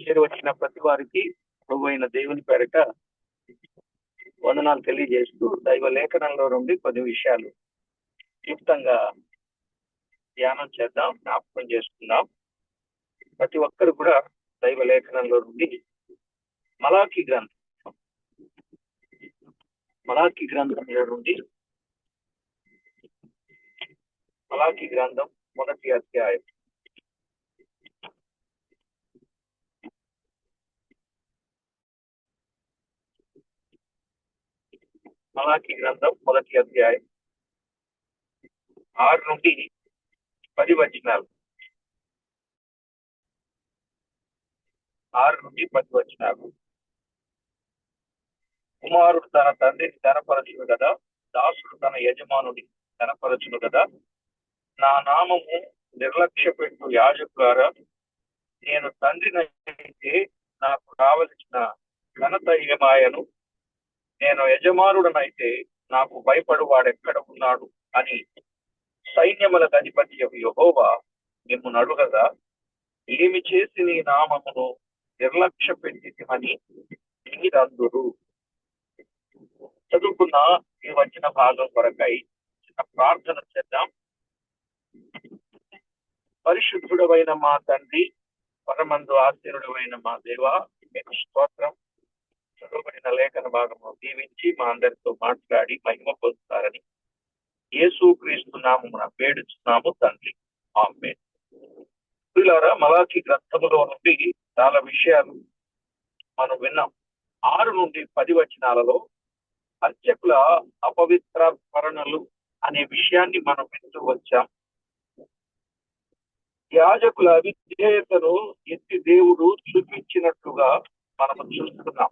చేరి వచ్చిన ప్రతి వారికి ప్రభు అయిన దేవుని పేరట వందనాలు తెలియజేస్తూ దైవ లేఖనంలో నుండి కొన్ని విషయాలు క్లుప్తంగా ధ్యానం చేద్దాం, జ్ఞాపకం చేసుకుందాం. ప్రతి ఒక్కరు కూడా దైవ లేఖనంలో నుండి మలాకి గ్రంథంలో నుండి మలాకి గ్రంథం మొదటి అధ్యాయం మలాకి గ్రంథం మొదటి అధ్యాయం 6 నుండి 10 వచనాలు. 6 నుండి 10 వచనాలు. కుమారుడు తన తండ్రిని ఘనపరచును కదా, దాసుడు తన యజమానుడి ఘనపరచును కదా. నా నామము నిర్లక్ష్య పెట్టు యాజకులారా, నేను తండ్రినైతే నాకు కావలసిన ఘనత ఏమాయను, నేను యజమానుడనైతే నాకు భయపడు వాడెక్కడ ఉన్నాడు అని సైన్యములకు అధిపతి యెహోవా మిమ్మును అడుగగా, ఏమి చేసి నీ నామమును నిర్లక్ష్య పెట్టితిమని మీరందురు. చదువుకున్న ఈ వచ్చిన భాగం కొరకై చిన్న ప్రార్థన చేద్దాం. పరిశుద్ధుడవైన మా తండ్రి, పరమందు ఆశీనుడవైన మా దేవ, మీకు స్తోత్రం. చదువుబడిన లేఖన భాగము దీవించి మా అందరితో మాట్లాడి మహిమ పొందుతారని యేసుక్రీస్తు నామమున వేడుచున్నాము తండ్రి, ఆమేన్. ప్రియులారా, మలాకి గ్రంథములో నుండి చాలా విషయాలు మనం విన్నాం. 6 నుండి 10 వచనాలలో అర్చకుల అపవిత్ర స్మరణలు అనే విషయాన్ని మనం వింటూ వచ్చాం. యాజకుల అవిధేయతను ఎత్తి దేవుడు చూపించినట్లుగా మనము చూస్తున్నాం.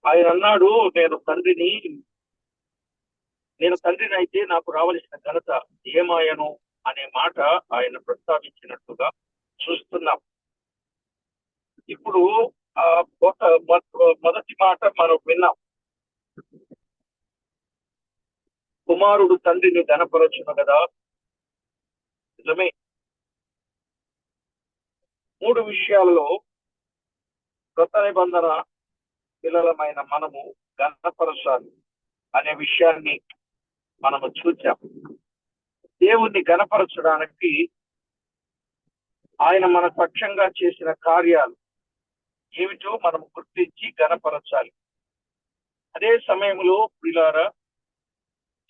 ఆయన అన్నాడు, నేను తండ్రిని అయితే నాకు రావలసిన ఘనత ఏమాయను అనే మాట ఆయన ప్రస్తావించినట్లుగా చూస్తున్నాం. ఇప్పుడు ఆ మొదటి మాట మనం విన్నాం. కుమారుడు తండ్రిని ఘనపరచును కదా. నిజమే. 3 విషయాలలో కొత్త నిబంధన పిల్లలమైన మనము ఘనపరచాలి అనే విషయాన్ని మనము చూచాం. దేవుణ్ణి ఘనపరచడానికి ఆయన మన పక్షంగా చేసిన కార్యాలు ఏమిటో మనం గుర్తించి ఘనపరచాలి. అదే సమయంలో ప్రియులారా,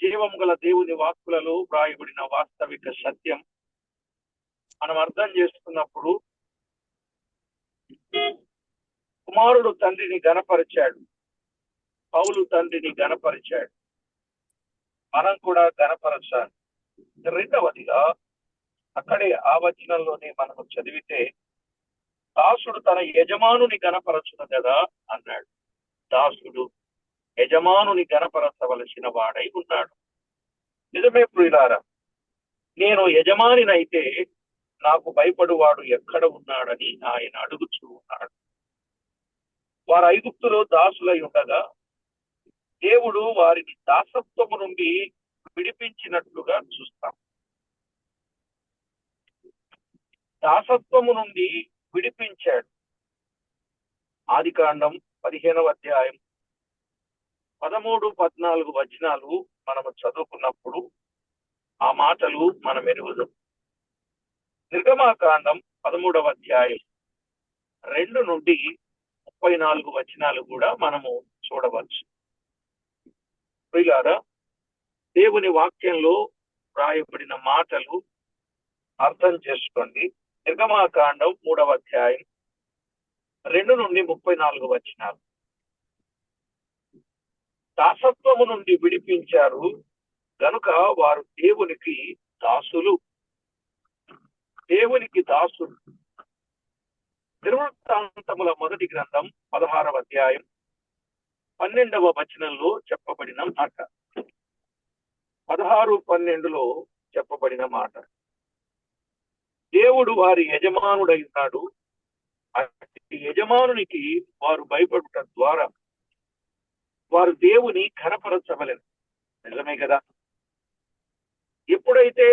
జీవం గల దేవుని వాక్కులలో వ్రాయబడిన వాస్తవిక సత్యం మనం అర్థం చేసుకున్నప్పుడు, కుమారుడు తండ్రిని ఘనపరిచాడు, పౌలు తండ్రిని ఘనపరిచాడు, మనం కూడా ఘనపరచాలి. రెండవదిగా, అక్కడే ఆ వచనంలోనే మనము చదివితే, దాసుడు తన యజమానుని ఘనపరచును కదా అన్నాడు. దాసుడు యజమానుని ఘనపరచవలసిన వాడై ఉన్నాడు. నిజమే ప్రియులారా, నేను యజమానినైతే నాకు భయపడువాడు ఎక్కడ ఉన్నాడని ఆయన అడుగుచూ ఉన్నాడు. వారు ఐగుప్తులో దాసులై ఉండగా దేవుడు వారిని దాసత్వము నుండి విడిపించినట్లుగా చూస్తాం. దాసత్వము నుండి విడిపించాడు. ఆదికాండం 15వ అధ్యాయం 13-14 వచనాలు మనము చదువుకున్నప్పుడు ఆ మాటలు మనం ఎరుగుదాం. నిర్గమాకాండం 13వ అధ్యాయం 2 నుండి 34 వచనాలు కూడా మనము చూడవచ్చు. ప్రియులారా, దేవుని వాక్యంలో రాయబడిన మాటలు అర్థం చేసుకోండి. నిర్గమాకాండం 3వ అధ్యాయం 2 నుండి 34 వచనాలు. దాసత్వము నుండి విడిపించారు గనుక వారు దేవునికి దాసులు. దేవునికి దాసులు. దినవృత్తాంతముల మొదటి గ్రంథం 16వ అధ్యాయం 12వ వచనంలో చెప్పబడిన మాట, 16-12లో చెప్పబడిన మాట, దేవుడు వారి యజమానుడై ఉన్నాడు. యజమానునికి వారు భయపడుట ద్వారా వారు దేవుని ఘనపరచవలెను. నిజమే కదా. ఎప్పుడైతే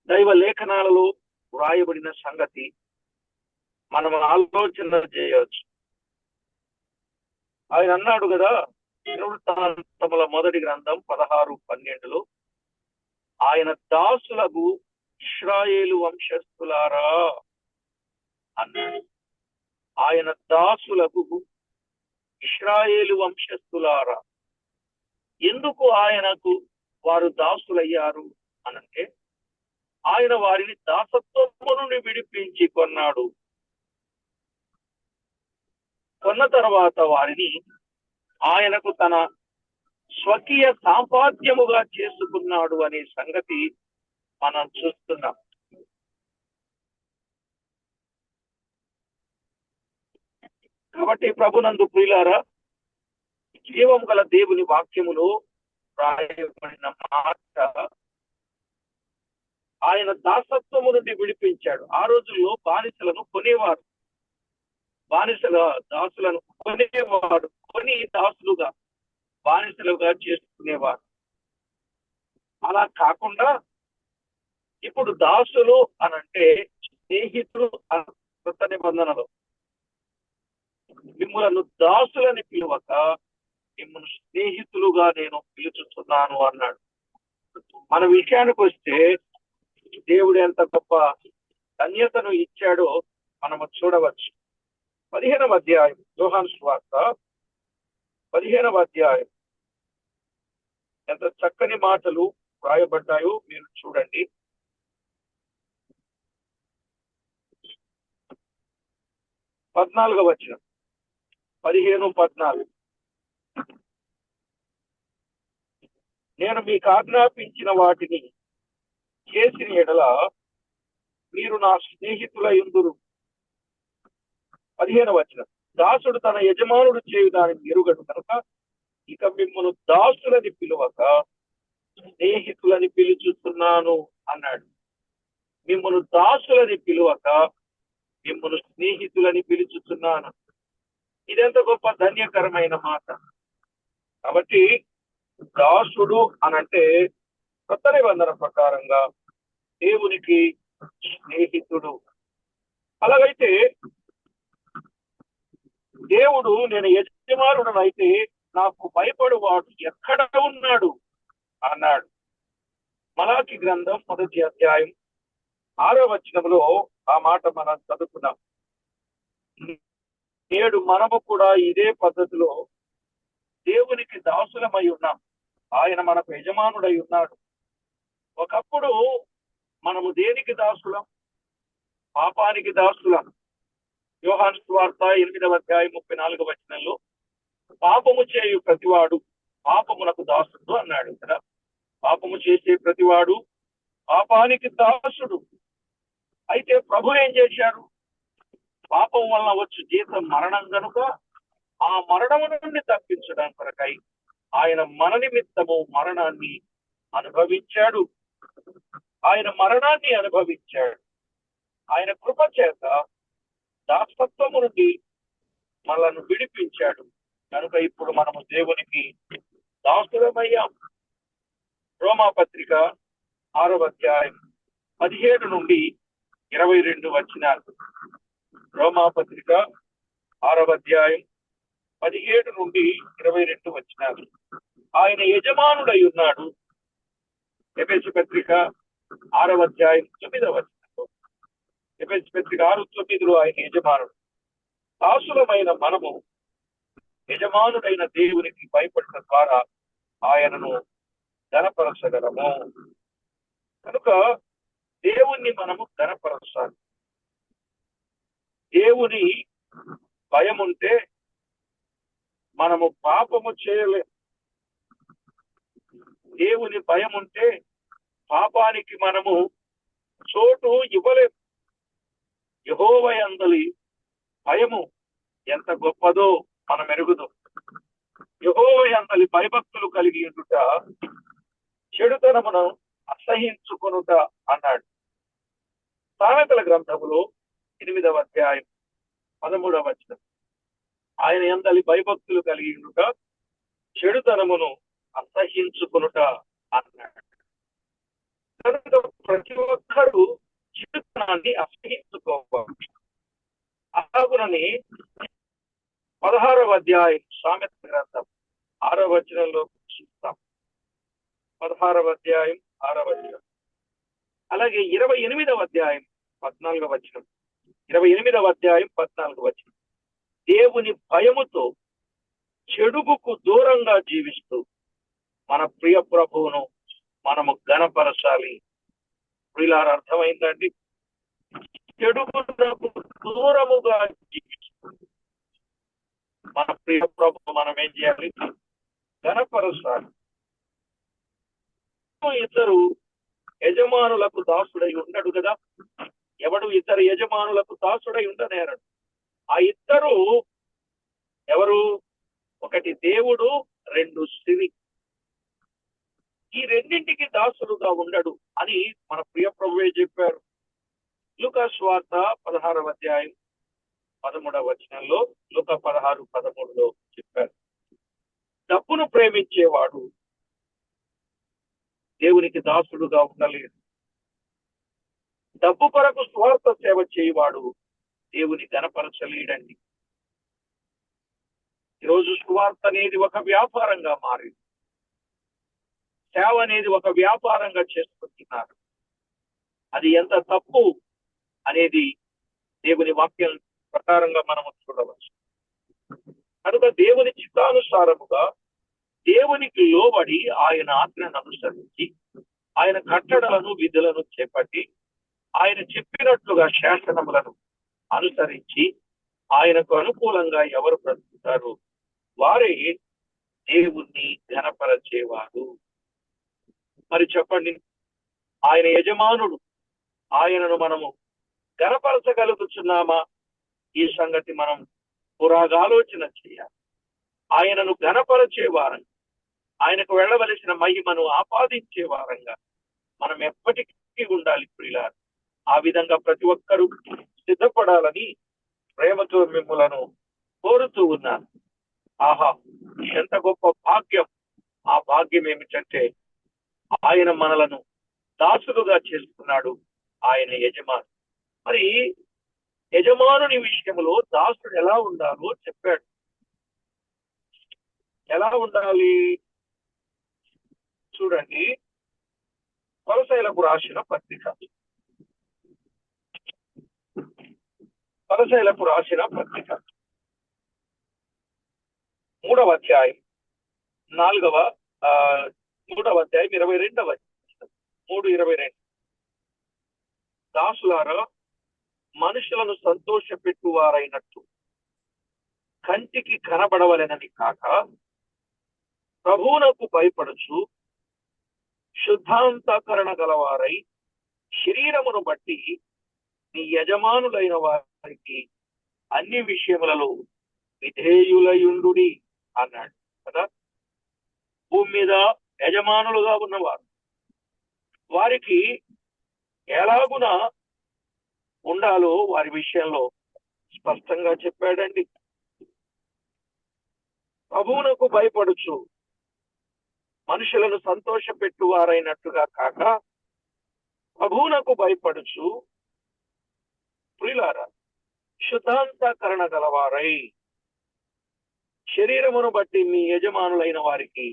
దైవ లేఖనాలలో వ్రాయబడిన సంగతి మనం ఆలోచన చేయవచ్చు. ఆయన అన్నాడు కదా, దినవృత్తాంతముల మొదటి గ్రంథం 16:12 ఆయన దాసులకు ఇశ్రాయేలు వంశస్థులారా అన్నాడు. ఆయన దాసులకు ఇశ్రాయేలు వంశస్థులారా. ఎందుకు ఆయనకు వారు దాసులయ్యారు అనంటే, ఆయన వారిని దాసత్వము నుండి విడిపించి కొన్నాడు. కొన్న తర్వాత వారిని ఆయనకు తన స్వకీయ సాంపాద్యముగా చేసుకున్నాడు అనే సంగతి మనం చూస్తున్నాం. కాబట్టి ప్రభునందు ప్రియులారా, జీవం గల దేవుని వాక్యములో రాయబడిన మాట ఆయన దాసత్వము నుండి విడిపించాడు. ఆ రోజుల్లో బానిసలను కొనేవారు, దాసులను కొనేవాడు, కొని దాసులుగా బానిసలుగా చేసుకునేవారు. అలా కాకుండా ఇప్పుడు దాసులు అనంటే స్నేహితులు కొత్త నిబంధనలు. మిమ్మల్ని దాసులని పిలువక మిమ్మల్ని స్నేహితులుగా నేను పిలుచుతున్నాను అన్నాడు. మన విషయానికి వస్తే దేవుడు ఎంత గొప్ప ధన్యతను ఇచ్చాడో మనము చూడవచ్చు. 15వ అధ్యాయం, యోహాను సువార్త 15వ అధ్యాయం, ఎంత చక్కని మాటలు రాయబడ్డాయో మీరు చూడండి. 14వ వచనం, 15:14. నేను మీకు ఆజ్ఞాపించిన వాటిని చేసిన ఎడల మీరు నా స్నేహితులయుందురు. 15వ వచనం, దాసుడు తన యజమానుడు చేయు దానిని ఎరుగడు కనుక ఇక మిమ్మల్ని దాసులని పిలువక స్నేహితులని పిలుచుతున్నాను అన్నాడు. మిమ్మల్ని దాసులని పిలువక మిమ్మల్ని స్నేహితులని పిలుచుతున్నాను. ఇదెంత గొప్ప ధన్యకరమైన మాట. కాబట్టి దాసుడు అనంటే కొత్త నిబంధన ప్రకారంగా దేవునికి స్నేహితుడు. అలాగైతే దేవుడు, నేను యజమానుడనైతే నాకు భయపడువాడు ఎక్కడ ఉన్నాడు అన్నాడు. మలాకి గ్రంథం 1వ అధ్యాయం 6వ వచనంలో ఆ మాట మనం చదువుకున్నాం. నేడు మనము కూడా ఇదే పద్ధతిలో దేవునికి దాసులమై ఉన్నాం. ఆయన మనకు యజమానుడై ఉన్నాడు. ఒకప్పుడు మనము దేనికి దాసులం? పాపానికి దాసులం. యోహాను సువార్త 8వ అధ్యాయం 34వ వచనంలో పాపము చేయు ప్రతివాడు పాపమునకు దాసుడు అన్నాడు కదా. పాపము చేసే ప్రతివాడు పాపానికి దాసుడు. అయితే ప్రభు ఏం చేశారు? పాపం వలన వచ్చు జీతం మరణం కనుక ఆ మరణము నుండి తప్పించడం కొరకై ఆయన మన నిమిత్తము మరణాన్ని అనుభవించాడు. ఆయన మరణాన్ని అనుభవించాడు. ఆయన కృప చేత దాసత్వము నుండి మనల్ని విడిపించాడు. కనుక ఇప్పుడు మనము దేవునికి దాసులమయ్యాం. రోమాపత్రిక 6వ అధ్యాయం 17 నుండి 22 వచనాలు. రోమాపత్రిక 6వ అధ్యాయం 17 నుండి 22 వచనాలు. ఆయన యజమానుడై ఉన్నాడు. ఎఫెసు పత్రిక 6వ అధ్యాయం 9వ వచనంలో, ఎఫెసు పత్రిక 6:9లో ఆయన యజమానుడు. దాసులమైన మనము యజమానుడైన దేవునికి భయపడటం ద్వారా ఆయనను ఘనపరచగలము. కనుక దేవుణ్ణి మనము ఘనపరచాలి. దేవుని భయం ఉంటే మనము పాపము చేయలేము. దేవుని భయం ఉంటే పాపానికి మనము చోటు ఇవ్వలేము. యెహోవా యందలి భయము ఎంత గొప్పదో మనం ఎరుగుదాం. యెహోవా యందలి భయభక్తులు కలిగి ఉండుట చెడుతనమును అసహించుకొనుట అన్నాడు. సామెతల గ్రంథములో 8వ అధ్యాయం 13వ వచనం, ఆయన యందలి భయభక్తులు కలిగి ఉండుట చెడుతనమును అసహించుకొనుట అన్నాడు. కనుక ప్రతి ఒక్క ఒక్కరు చిరుతనాన్ని అసహించుకోవాలి. అలాగునని 16వ అధ్యాయం సామెత గ్రంథం 6వ వచనంలో చూస్తాం. 16వ అధ్యాయం 6వ వచనం. అలాగే 28వ అధ్యాయం 14వ వచనం. 28వ అధ్యాయం 14వ వచనం. దేవుని భయముతో చెడుగుకు దూరంగా జీవిస్తూ మన ప్రియ ప్రభువును మనము ఘనపరచాలి. ప్రియులారా, అర్థమైందండి? చెడుగునకు దూరముగా జీవిస్తూ మన ప్రియ ప్రభువు మనం ఏం చేయాలి? ఘనపరచాలి. ఇద్దరు యజమానులకు దాసుడై ఉండడు కదా. ఎవడు ఇద్దరు యజమానులకు దాసుడై ఉండనేరడు. ఆ ఇద్దరు ఎవరు? ఒకటి దేవుడు, రెండు సిరి. ఈ రెండింటికి దాసుడుగా ఉండడు అని మన ప్రియ ప్రభువే చెప్పారు. లూకా సువార్త 16వ అధ్యాయం 13వ వచనంలో, లూకా 16:13లో చెప్పారు. డబ్బును ప్రేమించేవాడు దేవునికి దాసుడుగా ఉండలేడు. డబ్బు కొరకు స్వార్థ సేవ చేయవాడు దేవుని ఘనపరచలేడండి. ఈరోజు సువార్త అనేది ఒక వ్యాపారంగా మారింది. సేవ అనేది ఒక వ్యాపారంగా చేసుకుంటున్నారు. అది ఎంత తప్పు అనేది దేవుని వాక్యం ప్రకారంగా మనము చూడవచ్చు. కనుక దేవుని చిత్తానుసారముగా దేవునికి లోబడి ఆయన ఆజ్ఞను అనుసరించి ఆయన కట్టడలను విధులను చేపట్టి ఆయన చెప్పినట్లుగా శాసనములను అనుసరించి ఆయనకు అనుకూలంగా ఎవరు బ్రతుకుతారు వారే దేవుణ్ణి ఘనపరచేవారు. మరి చెప్పండి, ఆయన యజమానుడు, ఆయనను మనము ఘనపరచగలుగుతున్నామా? ఈ సంగతి మనం పురాగాలోచన చేయాలి. ఆయనను ఘనపరచే వారంగా, ఆయనకు వెళ్ళవలసిన మహిమను ఆపాదించే వారంగా మనం ఎప్పటికీ ఉండాలి ప్రియులారా. ఆ విధంగా ప్రతి ఒక్కరూ సిద్ధపడాలని ప్రేమతో మిమ్మలను కోరుతూ ఉన్నాను. ఆహా, ఎంత గొప్ప భాగ్యం! ఆ భాగ్యం ఏమిటంటే ఆయన మనలను దాసులుగా చేసుకున్నాడు. ఆయన యజమాను. మరి యజమానుని విషయంలో దాసుడు ఎలా ఉండాలో చెప్పాడు. ఎలా ఉండాలి చూడండి. కొలసైలకు రాసిన పత్రిక, కొలసైలకు రాసిన పత్రిక 3వ అధ్యాయం 3వ అధ్యాయం 22వ 3:22. దాసులారా, మనుషులను సంతోషపెట్టువారైనట్టు కంటికి కనబడవలెనని కాక ప్రభువునకు భయపడుచు శుద్ధాంతకరణ గలవారై శరీరమును బట్టి నీ యజమానులైన వారికి అన్ని విషయములలో విధేయులయుండుడి అన్నాడు కదా. భూమి మీద యజమానులుగా ఉన్నవారు వారికి ఎలాగున ఉండాలో వారి విషయంలో స్పష్టంగా చెప్పాడండి. ప్రభువునకు భయపడుచు మనుషులను సంతోషపెట్టువారైనట్టుగా కాక ప్రభువునకు భయపడుచు ప్రియులారా శుద్ధాంతకరణ గలవారై శరీరమును బట్టి మీ యజమానులైన వారికి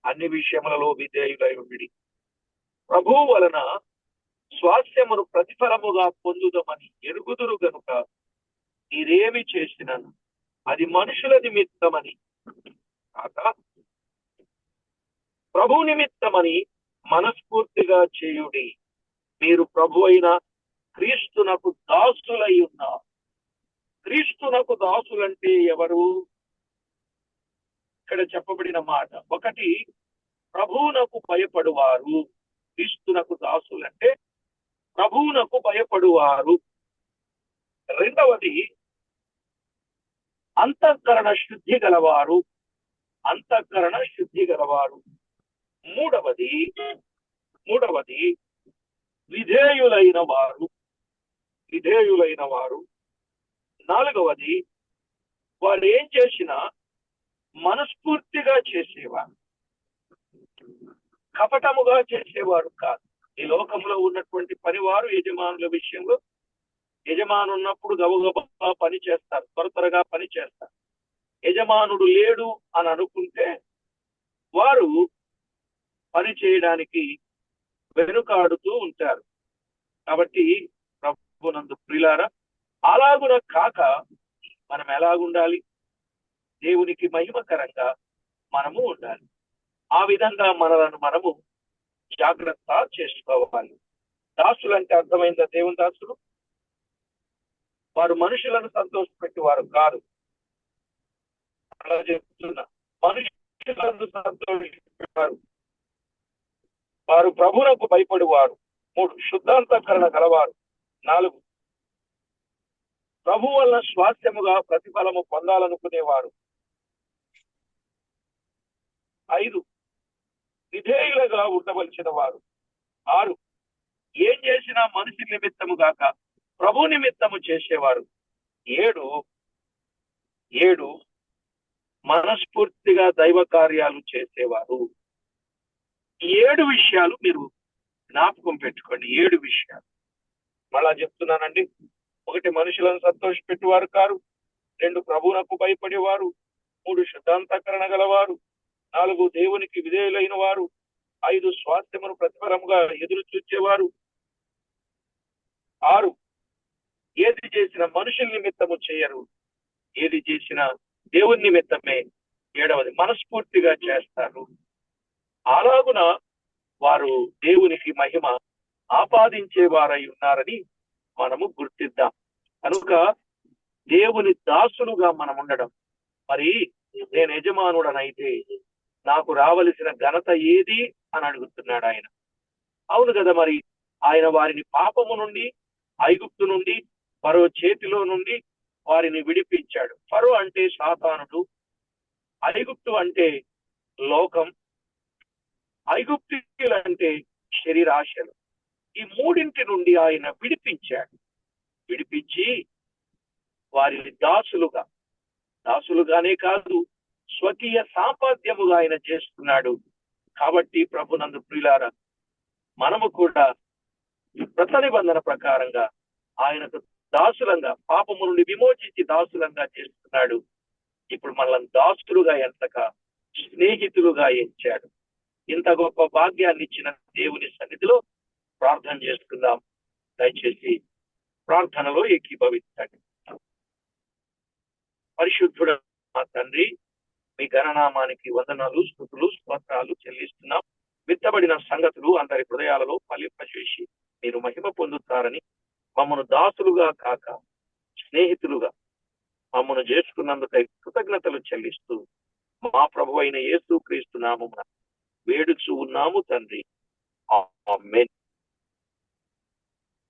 అన్ని విషయములలో విధేయులై ఉండి ప్రభువు వలన స్వాస్థ్యమును ప్రతిఫలముగా పొందుదమని ఎరుగుదురు గనుక మీరేమి చేసినను అది మనుషుల నిమిత్తమని కాక ప్రభు నిమిత్తమని మనస్ఫూర్తిగా చేయుడి. మీరు ప్రభు అయిన క్రీస్తునకు దాసులై ఉన్నారు. క్రీస్తునకు దాసులంటే ఎవరు? ఇక్కడ చెప్పబడిన మాట ఒకటి, ప్రభువునకు భయపడువారు. క్రీస్తునకు దాసులంటే ప్రభువునకు భయపడువారు. రెండవది, అంతఃకరణ శుద్ధి గలవారు. అంతఃకరణ శుద్ధి గలవారు. మూడవది విధేయులైన వారు. విధేయులైన వారు. నాలుగవది, వారు ఏం చేసినా మనస్ఫూర్తిగా చేసేవారు, కపటముగా చేసేవారు కాదు. ఈ లోకంలో ఉన్నటువంటి పనివారు యజమానుల విషయంలో యజమాను ఉన్నప్పుడు గబగబా పని చేస్తారు, త్వరగా పని చేస్తారు. యజమానుడు లేడు అని అనుకుంటే వారు పని చేయడానికి వెనుకాడుతూ ఉంటారు. కాబట్టి ప్రభునందు ప్రియులారా, అలాగున కాక మనం ఎలాగుండాలి? దేవునికి మహిమకరంగా మనము ఉండాలి. ఆ విధంగా మనము జాగ్రత్త చేసుకోవాలి. దాసులు అంటే అర్థమైందా? దేవుని దాసులు వారు మనుషులను సంతోషపెట్టేవారు కాదు. అలా చెప్తున్నా, మనుషులను సంతోషపెట్టేవారు. వారు ప్రభువునకు భయపడేవారు. 3, శుద్ధాంతకరణ గలవారు. 4, ప్రభు వలన స్వాస్థ్యముగా ప్రతిఫలము పొందాలనుకునేవారు. 5, విధేయులుగా ఉండవలసిన వారు. 6, ఏం చేసినా మనిషి నిమిత్తము గాక ప్రభు నిమిత్తము చేసేవారు. 7, మనస్ఫూర్తిగా దైవ కార్యాలు చేసేవారు. 7 విషయాలు మీరు జ్ఞాపకం పెట్టుకోండి. 7 విషయాలు మళ్ళా చెప్తున్నానండి. 1, మనుషులను సంతోషపెట్టేవారు కారు. 2, ప్రభువునకు భయపడేవారు. 3, శుద్ధాంతకరణ గలవారు. 4, దేవునికి విధేయులైన వారు. 5, స్వాస్థ్యమును ప్రతిఫలముగా ఎదురు చూచేవారు. 6, ఏది చేసిన మనుషుల నిమిత్తము చేయరు, ఏది చేసిన దేవుని నిమిత్తమే. 7, మనస్ఫూర్తిగా చేస్తారు. అలాగున వారు దేవునికి మహిమ ఆపాదించే వారై ఉన్నారని మనము గుర్తిద్దాం. కనుక దేవుని దాసులుగా మనం ఉండడం. మరి నేను యజమానుడనైతే నాకు రావలసిన ఘనత ఏది అని అడుగుతున్నాడు ఆయన. అవును కదా, మరి ఆయన వారిని పాపము నుండి, ఐగుప్తు నుండి, ఫరో చేతిలో నుండి వారిని విడిపించాడు. ఫరో అంటే సాతానుడు, ఐగుప్తు అంటే లోకం, ఐగుప్తీయులంటే శరీరాశలు. ఈ 3 నుండి ఆయన విడిపించి వారిని దాసులుగానే కాదు, స్వకీయ సాంపాద్యముగా ఆయన చేస్తున్నాడు. కాబట్టి ప్రభునందు ప్రియులారా, మనము కూడా కృత నిబంధన ప్రకారంగా ఆయనకు దాసులంగా, పాపము నుండి విమోచించి దాసులంగా చేస్తున్నాడు. ఇప్పుడు మనల్ని దాసులుగా ఎంతగా, స్నేహితులుగా ఎంచాడు. ఇంత గొప్ప భాగ్యాన్ని ఇచ్చిన దేవుని సన్నిధిలో ప్రార్థన చేసుకుందాం. దయచేసి ప్రార్థనలో ఏకీభవించండి. పరిశుద్ధుడ మా తండ్రి, మీ ఘననామానికి వందనాలు, స్తుతులు, స్తోత్రాలు చెల్లిస్తున్నాం. విత్తబడిన సంగతులు అందరి హృదయాలలో ఫలింపజేసి మీరు మహిమ పొందుతారని, మమ్మను దాసులుగా కాక స్నేహితులుగా మమ్మను చేసుకున్నందుకై కృతజ్ఞతలు చెల్లిస్తూ మా ప్రభు అయిన యేసు క్రీస్తు నామమున వేడుచూ ఉన్నాము తండ్రి. ఆమేన్.